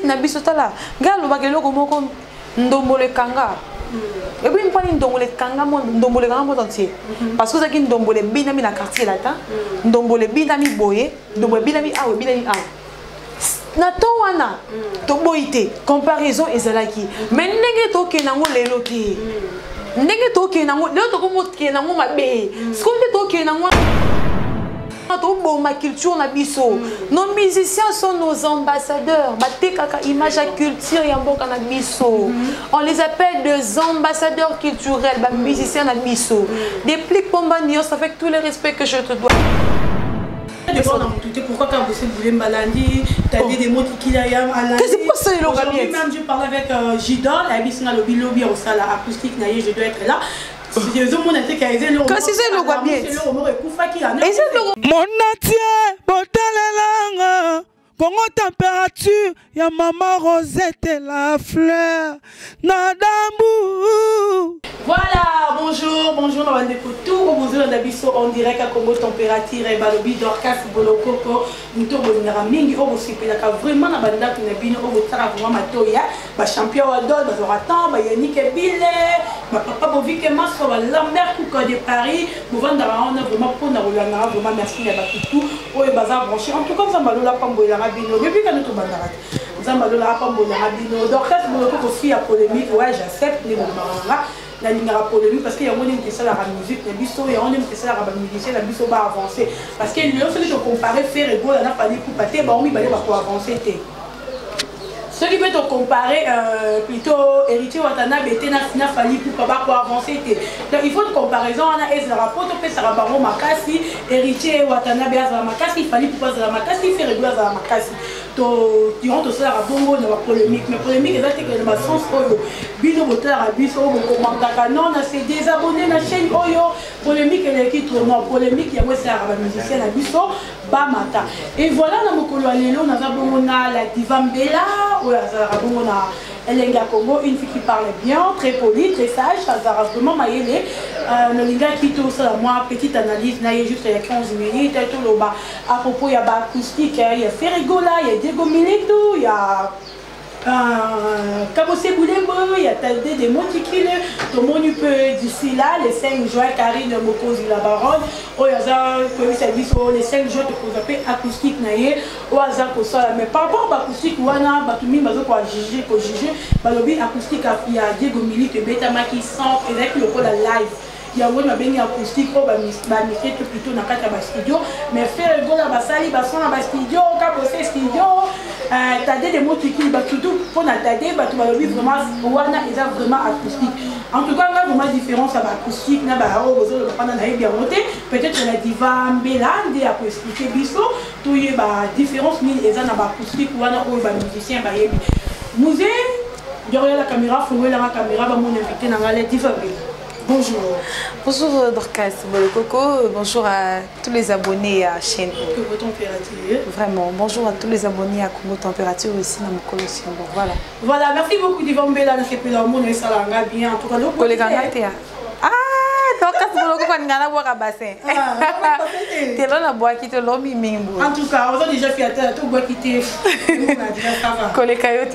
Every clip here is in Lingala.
na biso tala ngalo bakelo ko moko ndombole kanga et puis on parle ndombole kanga monde entier parce que ça qui ndombole binami na quartier là ta ndombole binami boye ndombole binami awe binami awe na to wana to boité comparaison ezalaki mais ndenge to ke nango lelo te ndenge to ke nango lelo to ko mo ke nango mabe skonde to ke nango ma culture na biso. Nos musiciens sont nos ambassadeurs. Batekaka image à culture yamboka na biso. On les appelle des ambassadeurs culturels, ba musiciens na biso. Déplique Pomba Nios avec tous les respects que je te dois. Pourquoi quand vous voulez malandi, tu as dit des mots qui la yam à la. Qu'est-ce que c'est le Aujourd'hui même je parlais avec Gidon, la bisna lobby au sala acoustique naïe, je dois être là. Mon Dieu, botalelanga, Congo température, ya maman Rosette la fleur, nadambu. Voilà, bonjour, bonjour, on va tout, bonjour, on a en direct à Congo température, et balobi d'orcas, bolokoko, nous tombons dans mingi, on aussi vraiment na banda qui n'a bien, on va faire vraiment matoya, ba champion adol, ba zoratan, ba yannick et bille, ba papa bovi que maso, ba l'amère coucou de Paris, nous vendons on a vraiment pour na roulana, vraiment merci à tout, on est bazar branché, en tout cas, ça m'a la pambo la rabino, depuis que nous tombons dans la ça m'a la pambo la rabino, d'orcas, bolokoko aussi à polémique, ouais, j'accepte les moments. La ligne polémique parce qu'il y a une question à la musique, il y a une question à la musicien, la musique va avancer. Parce que lorsque je compare faire égaux, on a pas dit pour pâter, on va avancer. Ceux qui veulent comparer plutôt héritier Watanabe et Nafina Fali pour avancer. Donc il faut une comparaison, on a Ezra Poto, Pesara Baron Makasi, héritier Watanabe Azara Makasi, Fali pour Azara Makasi, faire égaux Azara Makasi. Durant tout ça, bongo dans la polémique, mais polémique est que dans le sens où Bino Boteur a bis au non, c'est désabonné la chaîne Oyo, polémique elle est qui trop polémique, il y a aussi un musicien à biso, Bamata. Et voilà, dans mon colo Alélo, on a bongo la diva Mbela, ou la bongo na Elenga Congo, une fille qui parle bien, très polie, très sage, ça a vraiment maillé. Nolinga qui tout ça, moi, petite analyse, naïe juste il y a 15 minutes, tout le bas. À propos, il y a acoustique, il y a Ferrigola, il y a Diego Milito, il y a Kabose Boulembo, il y a Taldé des Monticules, tout le monde peut d'ici là, les 5 juin, Karine Mokozi la Baronne, au hasard, les 5 jours de Kozapé acoustique naïe, au hasard pour ça, mais par rapport à l'acoustique, on a Batoumi, Bazo pour juger, Balobi acoustique, il y a Diego Milito, Betama qui sent, et avec le code live. Il y a une acoustique pour plutôt dans le studio, mais faire le go dans le studio, capoter studio, t'as des mots qui surtout pour t'aider, tu vas vraiment vraiment acoustique. En tout cas, là, vraiment différence à l'acoustique, peut-être la diva Mbélande et acoustique biso, tout y a différence mais ils ont l'acoustique ou un musicien musée, derrière la caméra, faut la caméra, mon invité dans la diva. Bonjour. Bonjour Dorcas Bolokoko, bonjour à tous les abonnés à la chaîne. Congo Température. Vraiment, bonjour à tous les abonnés à Congo Température aussi dans mon collection. Voilà. Voilà, merci beaucoup d'Ivambela, nous sommes là, nous sommes bien. En tout cas, nous sommes Dorcas Bolokoko, nous sommes boire à bassin. Tu es là, la boire qui te l'homme mimbo. En tout cas, on a déjà fait tout boire qui te.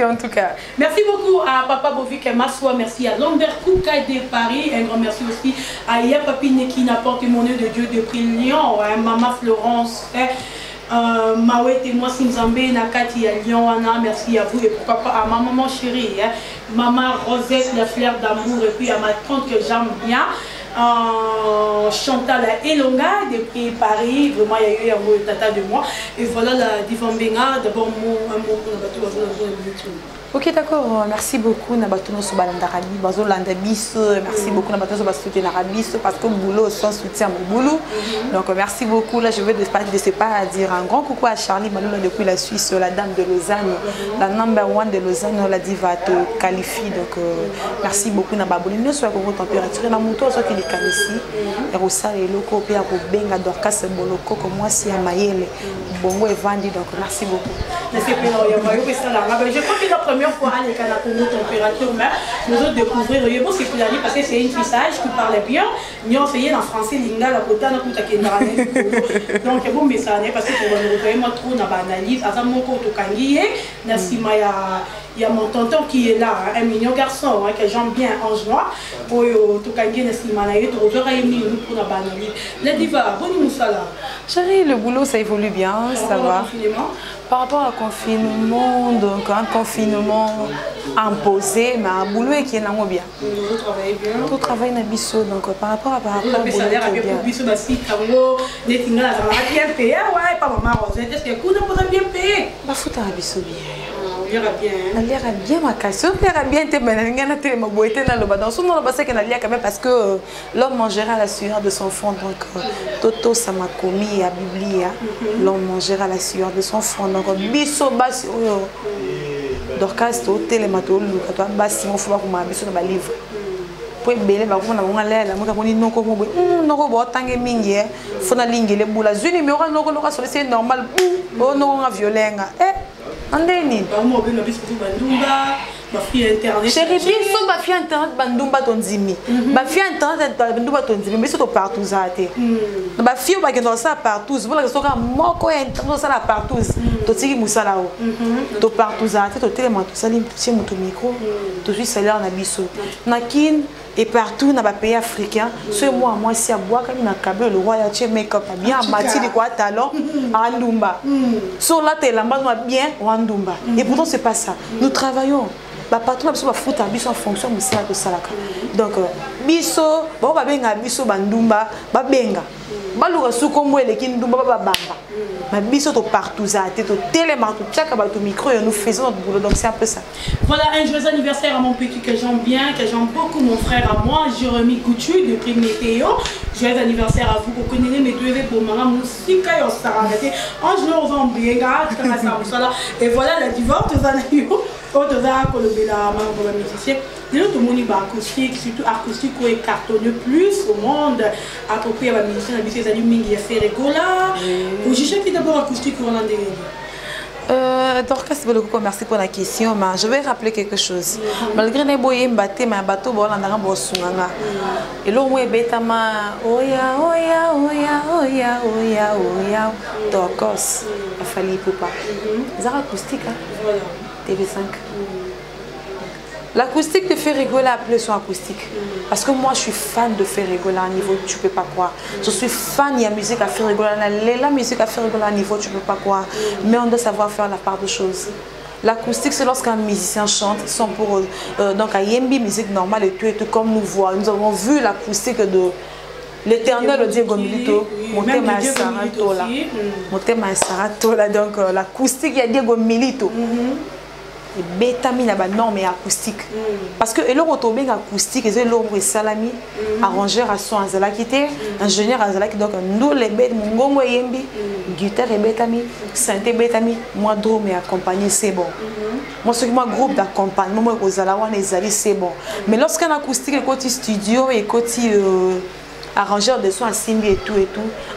En tout cas. Merci beaucoup à Papa Bovik et Massoua, merci à Lambert Kouka de Paris, un grand merci aussi à Iya Papine qui n'apporte mon œil de Dieu depuis Lyon, à Maman Florence, Mawet et moi Simzambé, Nakati à Lyon, Anna, merci à vous et pourquoi pas à ma maman chérie, Maman Rosette, la fleur d'amour et puis à ma tante que j'aime bien. Chantal Elonga depuis Paris, vraiment il y a eu un mot tata de moi et voilà la Divambenga, d'abord un mot pour le bateau. Ok, d'accord, merci beaucoup Nabatono Sobalandarabi, Bazolandabis, merci beaucoup Nabatono Sobalandarabi parce que boulot sans soutien mon boulot. Donc merci beaucoup. Là je veux de pas dire un grand coucou à Charlie Maloula depuis la Suisse, la dame de Lausanne, la number one de Lausanne, la diva te qualifie. Donc merci beaucoup Nababoli. Nous sommes à Congo Température, la moto soit qu'il likanisi ya kosala eloko mpe ya kobenga Dorcas Bolokoko mwasi ya mayele bongo evandi. Donc merci beaucoup. Je crois que la première fois à la Congo température, mais nous allons découvrir parce que c'est une tissage qui parle bien. Nous avons essayé en français, linga la côté na kuta kendane. Donc bon message parce que pour nous vraiment trop na analyse. Asa moko to kangiye na sima ya. Il y a mon tonton qui est là, un mignon garçon que j'aime bien, Ange Noir. Pour tout gagner dans ce manière, pour la banalité. La diva, bonne moussala. Chérie, le boulot ça évolue bien, ça va. Par rapport au confinement, donc un confinement imposé, mais un boulot qui est bien. Vous travaillez bien. Tout travail na biso, donc par rapport au boulot qui est bien. Pas maman Rosette, est-ce que vous n'avez bien payé? Bah foutre à biso bien. On ira bien. On ira bien ma casse. On ira bien te mener na télé ma boîte na le badon. Souvent on va passer que na lia quand même parce que l'homme mangera à la sueur de son front. Donc Toto ça m'a commis à Biblia. L'homme mangera à la sueur de son front. Donc biso basi oyo. Dorcas to télé ma to lu ka to basi mo fuba ko ma biso na ba livre. Pour belé ba ko na mo ngala mo ka ko ni noko mo bo noko bo tange mingi fona lingile bula zuni mi ora noko loka so c'est normal. Oh noko nga violenga. Andeni. Chérie, biso ba fi internet bandumba tonzimi. Ba fi internet bandumba tonzimi, mais surtout partout zate. Ba fi ba kendo ça partout, voilà que soka moko internet ça la partout. To tiki musala o. To partout zate, to tellement to salim petit moto micro. To suis salaire na biso. Na kin et partout dans les pays africains, ce moi si à boire comme na câble le roi ya make-up bien mati de quoi talent à Ndumba. Sur la télé là bien à Ndumba. Et pourtant c'est pas ça. Nous travaillons. Bah partout biso ba foot biso en fonction de ça de salaka. Donc biso ba ba benga biso bandumba ba benga. Ba lu rasu kombo eleki ndumba ba bamba. Mais biso to partout ça, to tellement tout chaque ba to micro et nous faisons notre boulot. Donc c'est un peu ça. Voilà un joyeux anniversaire à mon petit que j'aime bien, que j'aime beaucoup mon frère à moi, Jérémy Coutu de Prime Météo. Joyeux anniversaire à vous. Vous connaissez mes deux pour maman musique et osaragate. Ange Noir va en bien et voilà la divorce aux années. Quand on a colombé la maman pour la musicien, tout le monde est acoustique, surtout acoustique où est cartonné plus au monde. Approprié à la musicien, à ces animaux qui fait rigola. Vous jugez qui d'abord acoustique ou en Dorcas Bolokoko, merci pour la question. Mais je vais rappeler quelque chose. Malgré les boyens battés, mais bateau bon on a bon sunganga. Et l'eau est bétama, oya oya oya oya oya oya. Dorcas, a fallu poupa. Zara acoustique, voilà. TV5. L'acoustique te fait rigoler, appeler son acoustique. Parce que moi, je suis fan de faire rigoler à un niveau, tu peux pas croire. Je suis fan de la musique à faire rigoler. La musique à faire rigoler à un niveau, tu peux pas croire. Mais on doit savoir faire la part de choses. L'acoustique, c'est lorsqu'un musicien chante, ils sont pour donc à Yembi, musique normale et tout comme nous voyons. Nous avons vu l'acoustique de l'Éternel Diego Milito, Motema Saratola. Motema Saratola, donc l'acoustique, il y a Diego Milito. Et bétamine à norme et acoustique. Parce que l'on retrouve bien acoustique, et l'on est salami, arrangeur à son azalakité, ingénieur azalaki, donc nous les bêtes, mon gongo et yembi, guitare et bétamine, synthé bétamine, moi drum et accompagné, c'est bon. Moi, ce qui moi groupe d'accompagnement, moi aux alawan et zali, c'est bon. Mais lorsqu'un acoustique, côté studio et côté arrangeur de son à Simbi et tout,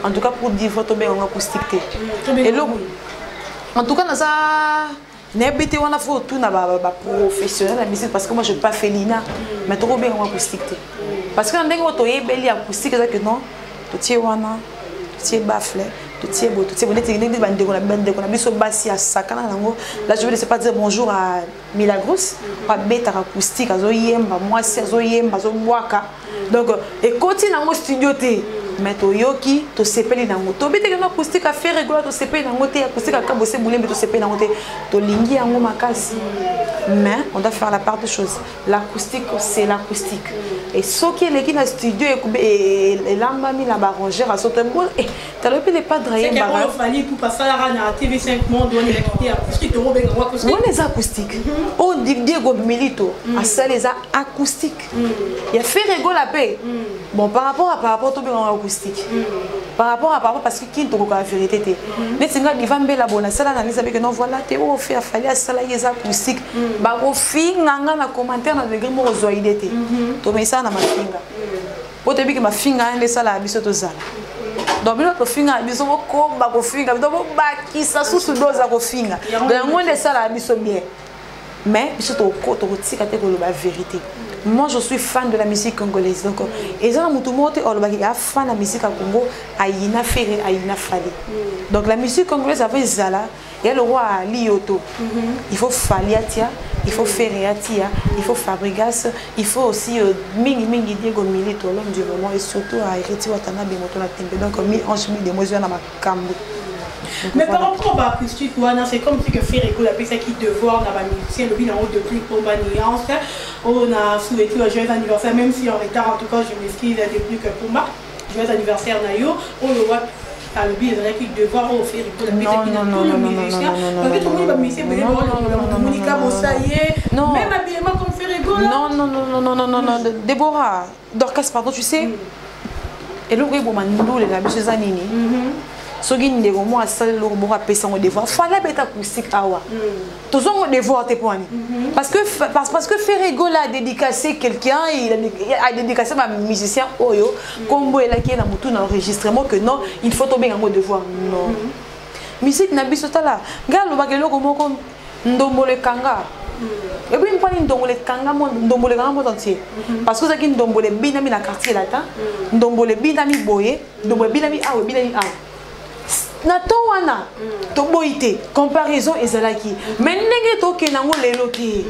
en tout cas pour dire votre bien en acoustique. Et l'autre, en tout cas, dans ça. N'habitez on a fait tout na professionnel la musique parce que moi je pas fait l'ina mais trop bien en acoustique parce que on dingue auto yebeli acoustique ça que non tout tie wana tout tie bafle tout tie beau tout tie bonne technique de bande qu'on a biso bassi à sakana nango là je veux c'est pas dire bonjour à Milagros pas bête acoustique azo yemba moi c'est azo yemba zo boaka donc et continue dans studio té mais to yoki to sepeli nango to bite que acoustique à faire rigoler to sepeli nango té acoustique à kabosé boulé mais to sepeli nango té to lingi yango makasi mais on doit faire la part de choses l'acoustique c'est l'acoustique et ce qui est l'équipe dans studio et lamba mi la barangère à sauter bon et t'as le pas drayer c'est qu'il fallait pour passer la rana à TV5 monde on est acoustique to robé gros acoustique on les acoustiques on dit Diego Milito à ça les acoustiques il y a fait rigoler la paix bon par rapport tout bien en acoustique par rapport parce que qui ne la vérité mais c'est quand il va me la bonne ça l'analyse avec non voilà tu au fait fallait ça les acoustiques ba au fin nganga na commentaire na degré mo zoidete to mais ça na mafinga po te bi ke ma finga ande sala biso to zala donc bino to finga biso ko ba ko finga donc ba ki sa susu doza ko finga donc on est sala biso bien mais biso to tika te ko la vérité. Moi je suis fan de la musique congolaise donc et ça mutu mote o ba ki fan de la musique à Congo ayina fere ayina fali donc la musique congolaise avait zala et le roi Lioto il faut Faliatia il faut Ferreatia il faut Fabregas il faut aussi mingi Diego Milito l'homme du moment et surtout à Héritier Watanabe moto na tembe donc mi ange mi de mozo na makambo. Mais par rapport à l'acoustique, c'est comme si que Ferrego a fait qui devoir dans la musicien, le bilan de plus pour ma nuance. On a souhaité un joyeux anniversaire, même si en retard, en tout cas, je m'excuse depuis que pour moi, joyeux anniversaire Nayo. On le voit à le bilan qui devoir au Ferrego la musique qui tout le musicien. Parce que tout le monde va musicien, mais Monica Mossaye, même habillement comme Ferrego. Non, Déborah, Dorcas, pardon, tu sais. Et le gars, bon, la musique Zanini. Soki ndeko mo asali lo mo ka pesa ngo devoir fala beta acoustique awa tozo ngo devoir te poani parce que Ferrego l'a dédicacé quelqu'un il a dédicacé ma musicien oyo kombo elaki na mutu na enregistrement que non il faut tomber ngo devoir non musique na biso tala ngalo bakelo ko moko ndombole kanga et puis mpani ndombole kanga mo ndombole kanga mo entier parce que ça ki ndombole binami na quartier là ta ndombole binami boye ndombole binami awe binami awe na to wana to boité comparaison ezalaki mais ndenge to ke nango lelo te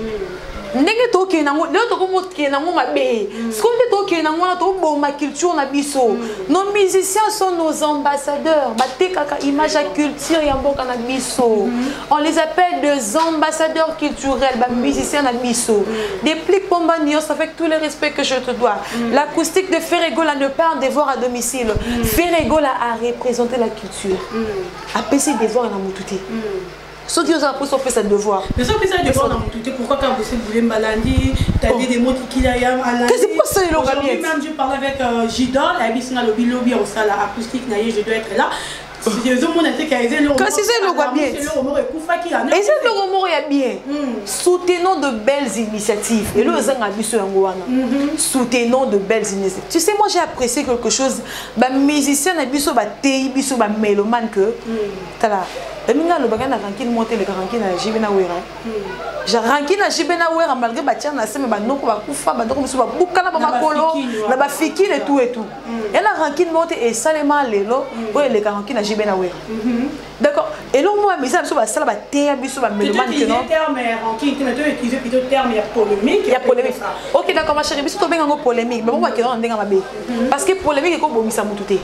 ndenge to ke nango lelo to ko ke nango mabe skonde to ke nango na to boma culture na biso nos musiciens sont nos ambassadeurs batekaka image à culture ya mboka na biso on les appelle des ambassadeurs culturels ba musiciens na biso depuis Pomba Nios avec tous les respects que je te dois l'acoustique de Ferrego là ne pas en devoir à domicile Ferrego là a représenté la culture a passé devoir na mututé ceux qui ont fait ce devoir. Mais ça fait ça devoir dans tout. Pourquoi quand vous voulez malandi, t'as dit des mots qui a qu'est-ce qui passe là aujourd'hui même je parlais avec Gidon, la bis na lobby au sala acoustique na je dois être là. Si les hommes ont été casés le quand c'est le roi bien. Et c'est le roi bien. Soutenons de belles initiatives. Et le zang a biso yangoana. Soutenons de belles initiatives. Tu sais moi j'ai apprécié quelque chose ba musicien na biso ba tei biso ba mélomane que tala Minga le bagana rankin monter le rankin na jibena wera. Ja rankin na jibena wera malgré ba tia na sema ba noko ba kufa ba ndoko musu ba bukala ba makolo na ba fikine et tout. Et la rankin monter et salema lelo o le rankin na jibena wera. D'accord. Et là moi mais ça biso ba sala ba tea biso ba melomane que non. Terme rankin tu me utiliser plutôt terme ya polémique. Il y a polémique. OK d'accord ma chérie biso to benga ngo polémique mais bon ba ke non ndenga mabe. Parce que polémique ko bomisa mututé.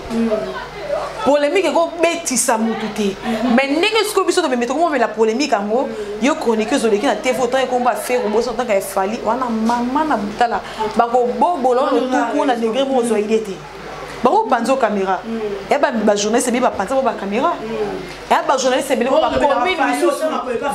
Polémique ko betisa mututé mais ndenge siko biso to memetoko mo la polémique ango yo chroniqueuse oleki na TV autant ko ba faire bo tant ka fali wana mama na butala ba ko bobolo le tout na degré mo zo idete ba ko panzo caméra et ba journaliste bi ba panza ba caméra et ba journaliste bi ba commune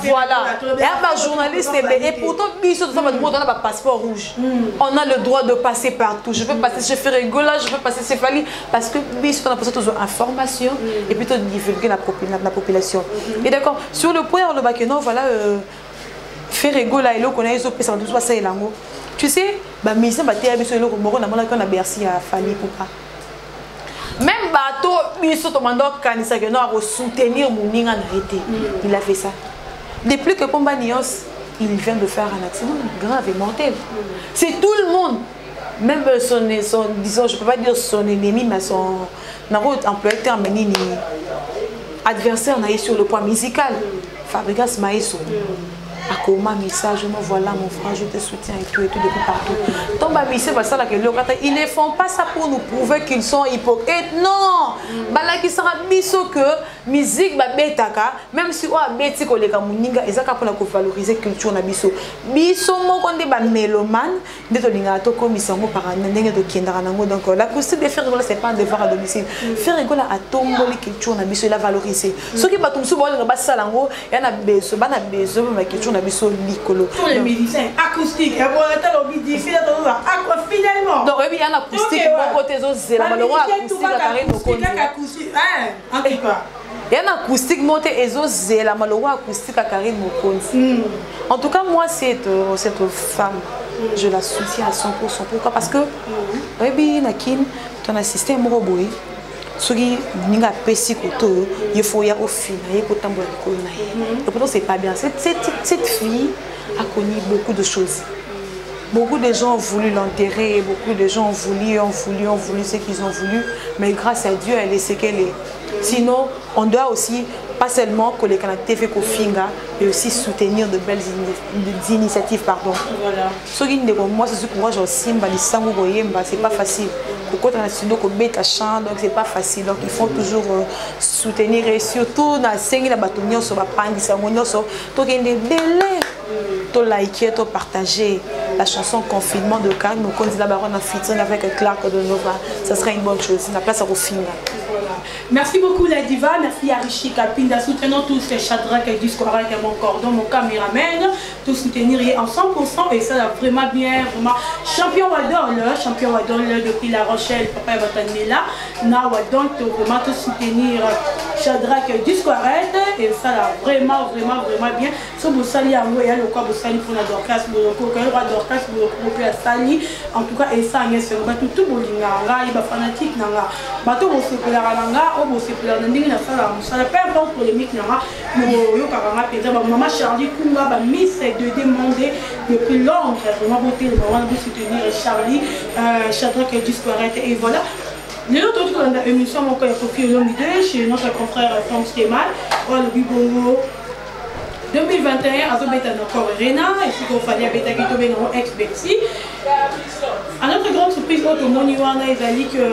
voilà et ba journaliste et pourtant biso to ba mo ba passeport rouge on a le droit de passer partout je peux passer chez Ferrego là je peux passer chez Fali parce que biso on a posé toujours information et plutôt divulguer la population et d'accord sur le point le bakeno voilà Ferrego là et là connaît ils ça tout ça elango tu sais ba mission ba té biso eloko moko na mona quand na Bercy à Fali pourquoi même bateau biso to mando kanisa que non à soutenir moninga na été il a fait ça depuis que Pomba Nios il vient de faire un accident grave et mortel c'est tout le monde même son disons je peux pas dire son ennemi mais son employé terme nini adversaire na sur le point musical Fabregas Maïso Akoma message me voilà mon frère je te soutiens et tout depuis partout tombe message va ça là que ils ne font pas ça pour nous prouver qu'ils sont hypocrites non bala qui sera biso que musique ba betaka même si o abeti ko leka muninga ezaka pour ko valoriser culture na biso moko nde ba mélomane nde to linga to komisa ngo par ndenge to kendara nango donc l'acoustique de Ferrego c'est pas un devoir à domicile Ferrego a tomboli culture na biso il a valorisé ce qui ba tumsu ba ba salango yana beso bana beso ma culture biso likolo tous les musiciens acoustiques et voilà t'as l'objet difficile à finalement donc oui il y a un acoustique bon côté zo zela malheureux acoustique à carré no konzi acoustique en tout cas il y a un acoustique monté et zo zela malheureux acoustique à carré no konzi en tout cas moi cette femme je la soutiens à 100%. Pourquoi? Parce que ton assistant est mort. Ce qui n'est pas il faut y aller au final, il faut tambour. Et pourtant, c'est pas bien. Cette fille a connu beaucoup de choses. Beaucoup de gens ont voulu l'enterrer, beaucoup de gens ont voulu ce qu'ils ont voulu, mais grâce à Dieu, elle est ce qu'elle est. Sinon, on doit aussi, pas seulement que les Canadiens fait qu'au finga, mais aussi soutenir de belles initiatives. Pardon. Voilà. Ce qui est moi, c'est ce que moi, c'est pas facile. Pourquoi on a studio qu'on met à chant, donc c'est pas facile. Donc il faut toujours soutenir et surtout dans la bâtonnière sur la panne, sur tout il y a des délais. To liker, to partager la chanson Confinement de Cannes, nous on dit la baronne en featuring avec Clark de Nova, ça serait une bonne chose. La place à Rofina. Merci beaucoup la diva, merci à Richie Kapinda, soutenons tous les Shadrach et Disco avec mon cordon, mon caméraman, tout soutenir en 100% et ça va vraiment bien, vraiment. Champion Wadol depuis La Rochelle, papa et Batanela, na Wadol, vraiment tout soutenir Shadrach et Disco et ça va vraiment bien. So vous saluez à moi et à l'oka vous saluez pour la Dorcas, Boloko, quand il y aura Dorcas, Boloko, puis à Sali, en tout cas et ça on est sur tout bolinga, il va fanatique nanga, bateau vous se peu importe polémique, maman Charlie Kunga, Miss de demander depuis longtemps, vraiment voter le moment de soutenir Charlie, Shadrach et Disparate et voilà. Les autres dans l'émission, mon collègue Kofi Olomide, chez notre confrère Franck Stémal, le Bibongo 2021, à Zobeta encore Rena, et ce qu'il fallait avec Takitobe dans ex-Bexi. À notre grande surprise, au Moniwana, ils ont dit que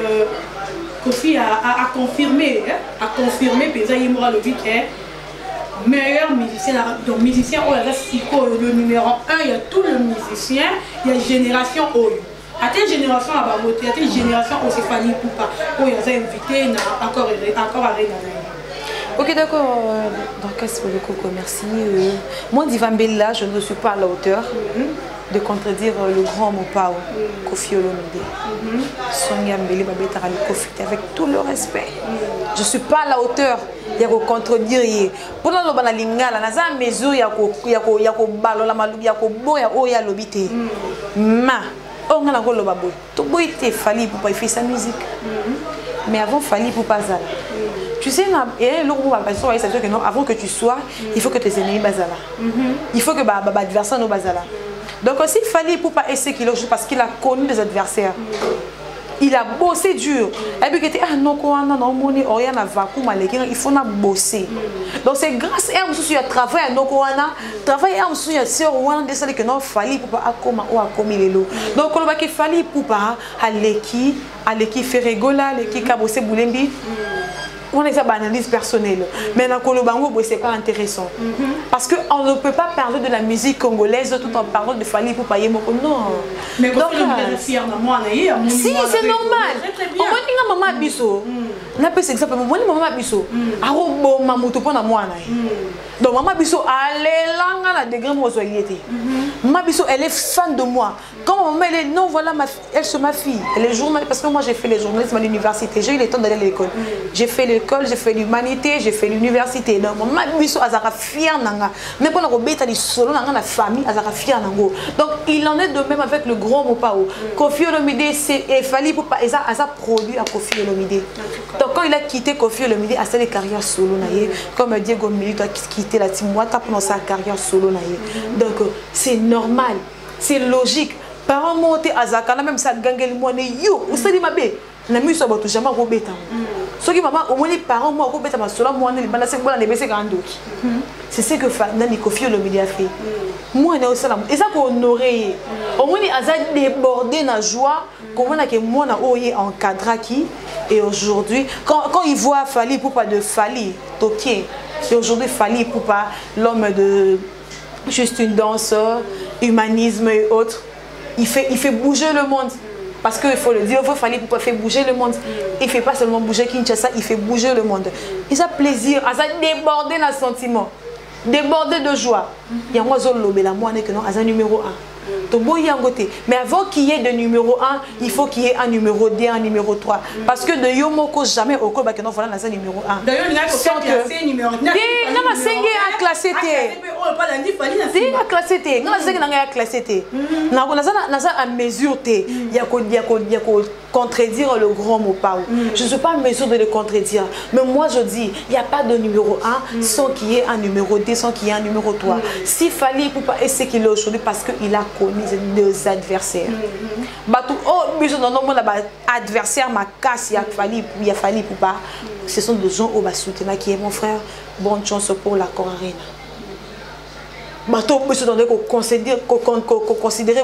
Kofi a confirmé, Pesa Yemora le meilleur musicien, donc musicien, le numéro 1, il y a tout le musicien, il y a génération Oyo. À telle génération à Baboté, à telle génération au Stéphanie Poupa, où il y a invité encore à Rena. Ok, d'accord, Dorcas Boloko, merci. Moi, Divambella, je ne suis pas à la hauteur de contredire le grand Mopao, Kofi Olomide. Sonia Mbele Babetara Kofi, avec tout le respect. Je ne suis pas à la hauteur de contredire. Pour nous, on a lingala, on a mesure, il y a ballon, il y a boya, il y a lobité. Ma, on a le babo. Tout le monde fallait pour faire sa musique. Mais avant, fallait pour pas ça. Tu sais, avant que tu sois, il faut que tes ennemis basala. Il faut que l'adversaire nous basala. Donc aussi, il fallait pour pas essayer qu'il joue parce qu'il a connu des adversaires. Il a bossé dur. Et puis il était il faut bosser. Donc c'est grâce à un travail à Nokoana, travail à un sur de celle que non fallait pour pas donc il fallait pour pas aller qui fait rigoler, qui a bossé Boulembi. On a une analyse personnelle. Mais dans Kolobango, ce n'est pas intéressant. Parce qu'on ne peut pas parler de la musique congolaise tout en parlant de Fali pour payer mon non. Mais donc, si, c'est normal. On a maman biso. On a fait exemple. Moi, maman biso. Arobo mamuto pona moi donc maman biso allez là la degré moi soyété. Maman biso elle est fan de moi. Quand maman elle est non voilà elle c'est ma fille. Elle est journaliste parce que moi j'ai fait les journalisme à l'université. J'ai eu le temps d'aller à l'école. J'ai fait l'école, j'ai fait l'humanité, j'ai fait l'université. Donc maman biso azara fière nanga. Mais pour la robeta di solo nanga la famille azara fière nango. Donc il en est de même avec le grand Mopao. Kofi Olomide c'est fallait pour pas ça produit à Kofi Olomide. Donc quand il a quitté Kofi Olomide à sa carrière solo naïe comme Diego Milito a quitté la team Wata pendant sa carrière solo naïe. Donc c'est normal, c'est logique. Parents monter à Zakana même ça gangel moine yo ou ça dit ma bé na mi so botu jamais robeta. Ce qui maman au moins les parents moi robeta ma solo moine les bana c'est bon les baisser gandoki. C'est ce que Nani Kofi Olomide a fait. Moi na osala et ça pour honorer au moins les azad débordé na joie comment on a que moi na oye encadra qui et aujourd'hui quand il voit Fali pour pas de Fali Toké et aujourd'hui Fali pour pas l'homme de juste une danse humanisme et autres il fait bouger le monde parce qu'il faut le dire il faut Fali pour pas faire bouger le monde il fait pas seulement bouger Kinshasa il fait bouger le monde il a plaisir à déborder dans sentiment déborder de joie il y a moi zone lobela moi n'est que non à un numéro 1 Mais avant qu'il y ait de numéro 1, il faut qu'il y ait un numéro 2, un numéro 3. Parce que de Yomoko, jamais au Koba, non, voilà, c'est numéro 1. D'ailleurs, il y a un numéro 1. Non, c'est un classé. C'est un classé. Non, c'est un classé. Non, à mesure, il y a contredire le grand mot Pao. Je ne suis pas en mesure de le contredire. Mais moi, je dis, il n'y a pas de numéro 1 sans qu'il y ait un numéro 2, sans qu'il y ait un numéro 3. S'il fallait pour pas essayer qu'il est aujourd'hui parce qu'il a connu deux adversaires. Adversaire, ma casse, il a fallu pour pas. Ce sont des gens au bas soutenir qui est mon frère. Bonne chance pour la Corarena. Bateau monsieur donner qu'on considérer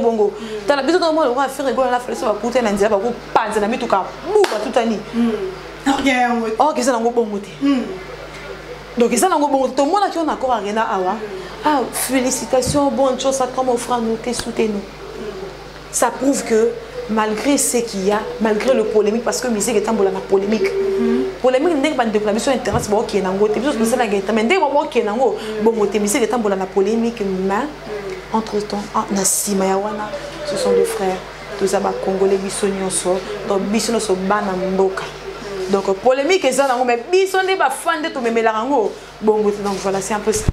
bongo dans la besoin de moi on va faire rigoler la fallait ça va coûter n'andia va ko panza na mituka buka tout ani ok ça nango bongo te donc ça nango bongo tout le monde qui on encore arena awa félicitations bonne chose ça comme offre nous te soutenir ça prouve que malgré ce qu'il y a, malgré le polémique, parce que la musique est en polémique. Polémique n'est pas de sur internet, c'est qui est en côté. Parce que c'est la guerre. Mais dès qui est en haut, bon, la musique est en polémique, mais entre temps, Nassima Yawana, ce sont deux frères. Tous les Congolais, Bissonioso, donc Bissonioso, Banamboka. Donc polémique est ça, mais Bissonioso, fan de tout, mais Mélarango. Bon, donc voilà, c'est un peu ça.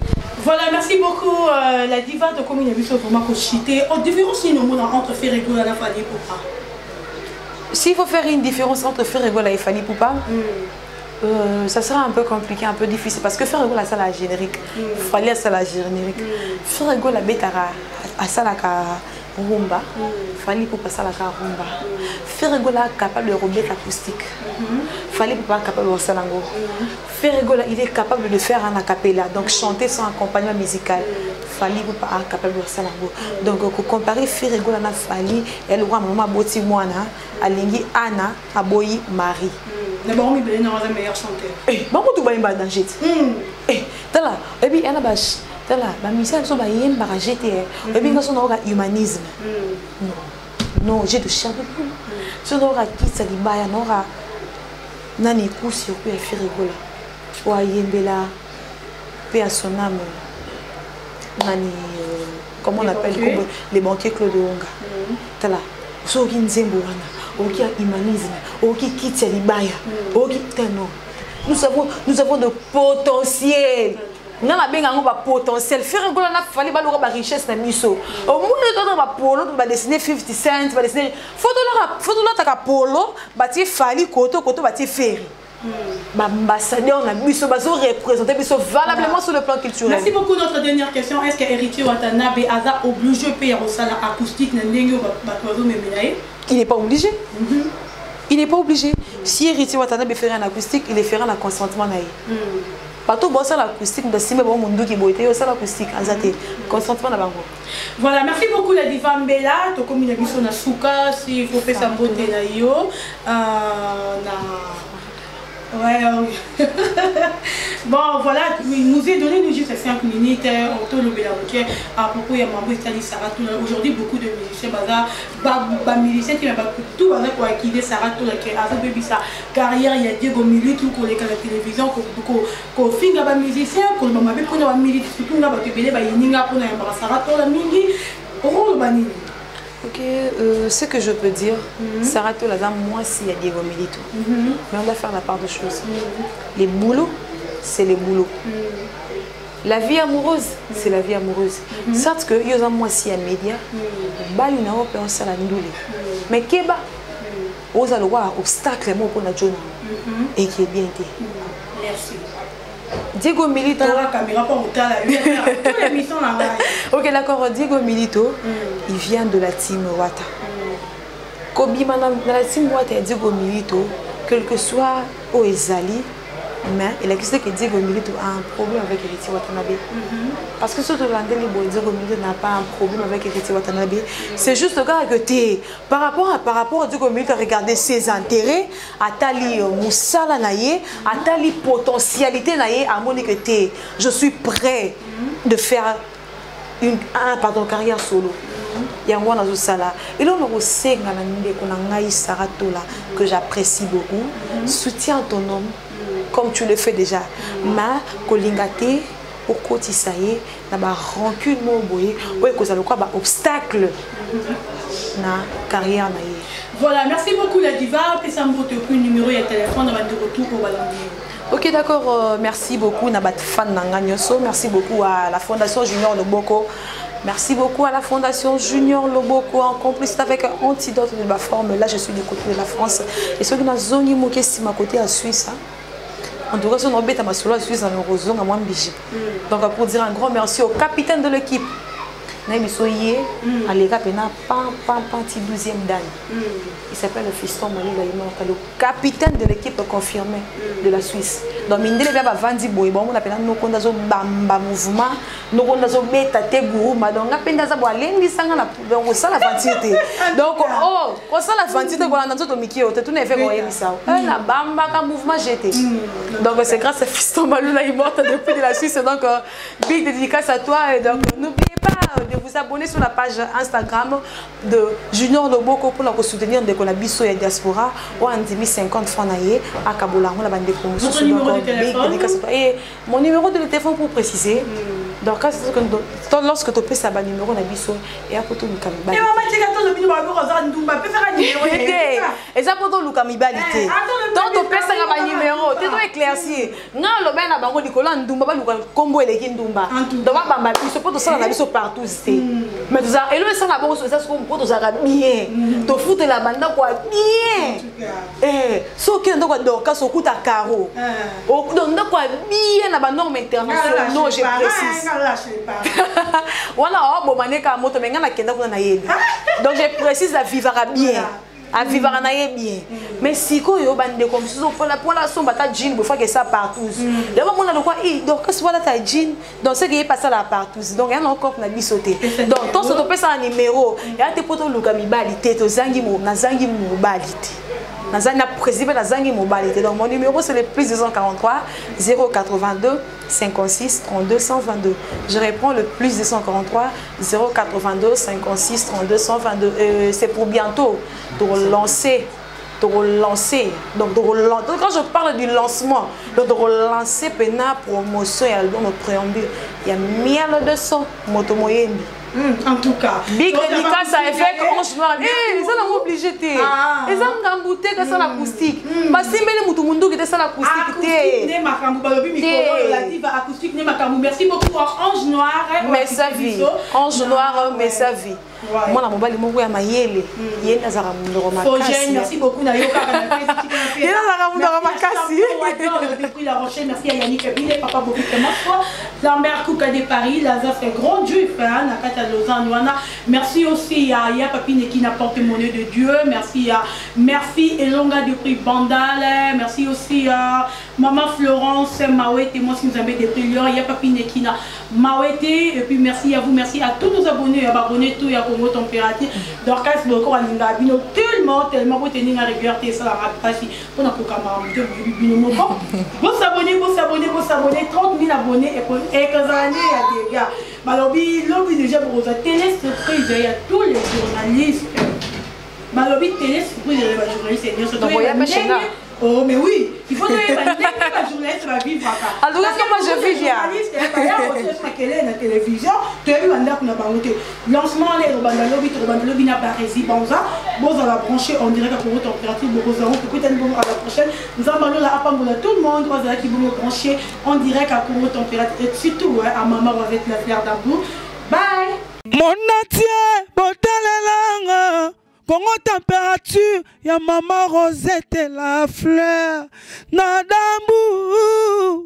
Voilà, merci beaucoup la diva de commune Bisso vraiment pour chiter. En différence entre Ferrego et la Fali Poupa. S'il faut faire une différence entre Ferrego et Fali Poupa, ça sera un peu compliqué, un peu difficile parce que Ferrego la salle générique, Fali la salle générique. Ferrego la bétara à salle rumba, Fali Poupa salle rumba. Ferrego la capable de remettre acoustique. Fali Poupa capable de salango. Ferrego il est capable de faire un acapella, donc chanter sans accompagnement musical. Fali Poupa capable de salango. Donc comparer Ferrego na Fali, elle aura maman boti mwana, alingi Anna, aboyi Marie. D'abord il est un meilleur chanteur. Maman tout ba imba danger. Tala, et puis ana bash. Tala, ba musicien so ba yemba jeter. Et puis ngaso na humanisme. Non, j'ai de chanter pour. Si on aura quitté Libaya, on aura nani kusi au Ferrego. Wa yembela paix à son âme nani comment on appelle les banquiers Claude Onga tala so ki nzembo wana oki humanisme oki kiti libaya oki tano nous avons de potentiel na la benga ngo ba potentiel Ferrego na fali ba ba richesse na miso au monde to ba polo ba dessiner 50 cents ba dessiner photo la ta polo ba ti fali koto ba ti ferry. Ambassadeur, on a représenté valablement sur le plan culturel. Merci beaucoup. Notre dernière question, est-ce que Héritier Watanabe a obligé de payer au salaire acoustique? Il n'est pas obligé. Il n'est pas obligé. Si Héritier Watanabe ferait un acoustique, il ferait un consentement. Partout bon ça l'acoustique de Simé bon monde qui boité au ça l'acoustique azate consentement na bango. Voilà, merci beaucoup la diva Mbela to comme il a mis son asuka si faut faire sa beauté na yo ouais. Bon voilà, il nous est donné juste 5 minutes on tourne le bélaroquet à propos de Mambo Stali Sarah. Aujourd'hui beaucoup de musiciens musiciens qui n'ont pas tout pour acquitter Sarah tout qui a fait sa carrière. Il y a Diego Milito pour les canaux de télévision qu'on finit à musicien qu'on m'a fait pour la milite surtout on a battu belé ba yininga pour na Sarah tout la mingi au bani. Ok, ce que je peux dire, Sarah la dame, moi s'il y a Diego Milito. Mais on doit faire la part de choses. Les boulots, c'est les boulots. La vie amoureuse, c'est la vie amoureuse. Certes que il y a moi s'il y a média, bali na ope on sala ndule. Mais keba, osa le voir obstacle mo pour na jona. Et qui est bien été. Merci. Diego Milito. Ok, d'accord. Diego Milito, il vient de la team Wata. Kobima dans la team Wata, Diego Milito, quel que soit où Ezali, mais il a dit que Diego Milito a un problème avec Héritier Watanabe. Parce que surtout l'Andeli, Diego Milito n'a pas un problème avec Héritier Watanabe. C'est juste le gars que par rapport à Diego Milito, regarder ses intérêts, à tali Moussala naye, à tali potentialité naye, à mon que je suis prêt de faire une carrière solo. Il y a un dans sala. Et là, on a aussi que j'apprécie beaucoup. Soutiens ton homme comme tu le fais déjà. Ma kolingate au côté ça y est na ba rancune mo boye ouais que ça le quoi ba obstacle na carrière na ye. Voilà, merci beaucoup la diva. Puis ça me vote plus numéro de téléphone de retour pour balancer. Ok, d'accord, merci beaucoup na bat fan nanga nyoso, merci beaucoup à la Fondation Junior Loboko. Merci beaucoup à la Fondation Junior Loboko en complicité avec Antidote de la forme. Là, je suis du côté de la France. Et ceux qui ont zone moké si ma côté en Suisse. En tout cas, si on a bête à ma solo en Suisse, on a zone à moins bigi. Donc, pour dire un grand merci au capitaine de l'équipe. À l'équipe, il a 12e dan. Il s'appelle le fiston Malila, le capitaine de l'équipe confirmée de la Suisse. Donc, il y a Vandi Boy, on a nous avons bamba mouvement, nous avons bêta tegou, madame, on a pendaza boaleng, donc ça la vantité. Donc, oh, ça la vantité, on a notre Mickey, tout n'est fait pour y ça. La bamba, mouvement jeté. Donc, c'est grâce à fiston Malila, il est mort depuis de la Suisse. Donc, big dédicace à toi. Et donc, n'oubliez pas de vous abonner sur la page Instagram de Junior Loboko pour la soutenir dès qu'on a biso et diaspora ou en 50 francs à Kabola on a bandé promotion sur numéro de téléphone et mon numéro de téléphone pour préciser donc lorsque tu peux ça ba numéro na biso et à poto luka mibali et maman tika to bino ba ko za ndumba pe ça numéro et ça poto luka mibali te donc tu peux ça ba numéro tu dois éclaircir nga lo ba na bango likolo ndumba ba luka kombo eleki ndumba donc ba bamba biso poto ça na biso partout. Mais tout ça, et le sang là-bas, c'est ce qu'on peut bien. Tu fous la bande quoi bien. Eh, ce qui est donc quand on coûte à carreau. Donc quoi bien la norme internationale. Non, je précise. Voilà, bon mané ka moto mais ngana kenda kuna na yebi. Donc je précise la vivra bien. À vivre en aille bien. Mais si quoi yo bande comme ça pour la sombre ta jean pour faire que ça partout. D'abord mon là quoi donc quand voilà ta jean donc ce qui est passé là partout. Donc il y a encore na bisoté. Donc ton so pesa un numéro et à tes potos luka mibalité to zangi mo na zangi mobilité. Na zangi na président na zangi mobilité. Donc mon numéro c'est le plus 243 082 56 32 122. Je réponds le plus 243 082 56 32 122. C'est pour bientôt de relancer. Donc quand je parle du lancement, donc de relancer Pena promotion et album au préambule, il y a miel de son motomoyembi. En tout cas, big dédicace à effet orange noir. Eh, ça n'a obligé té. Et ça m'a embouté que ça l'acoustique. Parce que même mutu mundu qui était ça l'acoustique té. Né makambu balobi mikolo la diva acoustique né makambu. Merci beaucoup à Ange Noir. Mais sa vie. Ange Noir mais sa vie. Moi la mobali moko ya mayele. Yé na zara mundoro makasi. Merci beaucoup na yoka kana fait. Yé na zara mundoro makasi. Depuis La Rochelle, merci à Yannick Kabile, papa Bobby Kemaswa, Lambert Kouka de Paris, Lazare fait grand Dieu, Nakata Lausanne, merci aussi à Ya Papine qui n'a porté monnaie de Dieu, merci Elonga de prix Bandal, merci aussi à Maman Florence, Mawete, moi si vous avez des prières, Ya Papine qui n'a Mawete, et puis merci à vous, merci à tous nos abonnés, abonnés tout, ya Congo Température, Dorcas Boko, Aninga, Bino, tellement vous tenez la régularité, ça la rapproche, pour notre camarade, Bino, vous s'abonnez, 30 000 abonnés et que ça année à des gars. Malobi, lobby déjà pour vous télé surprise, il y a tous les journalistes. Malobi télé surprise, il y a les journalistes. Donc, il y a oh, mais oui, il faut que la journaliste va vivre. Alors, moi je vis bien. Il y a la télévision, tu as vu un lancement, les Robandalobi n'a pas réussi. Bon, on va brancher en direct pour votre température. Nous allons à la prochaine. Nous allons là à tout le monde qui va brancher en direct à votre température. Et surtout à maman avec la fleur d'amour. Bye! Mon atier, botalelanga. Congo température, ya maman Rosette la fleur, nadambu.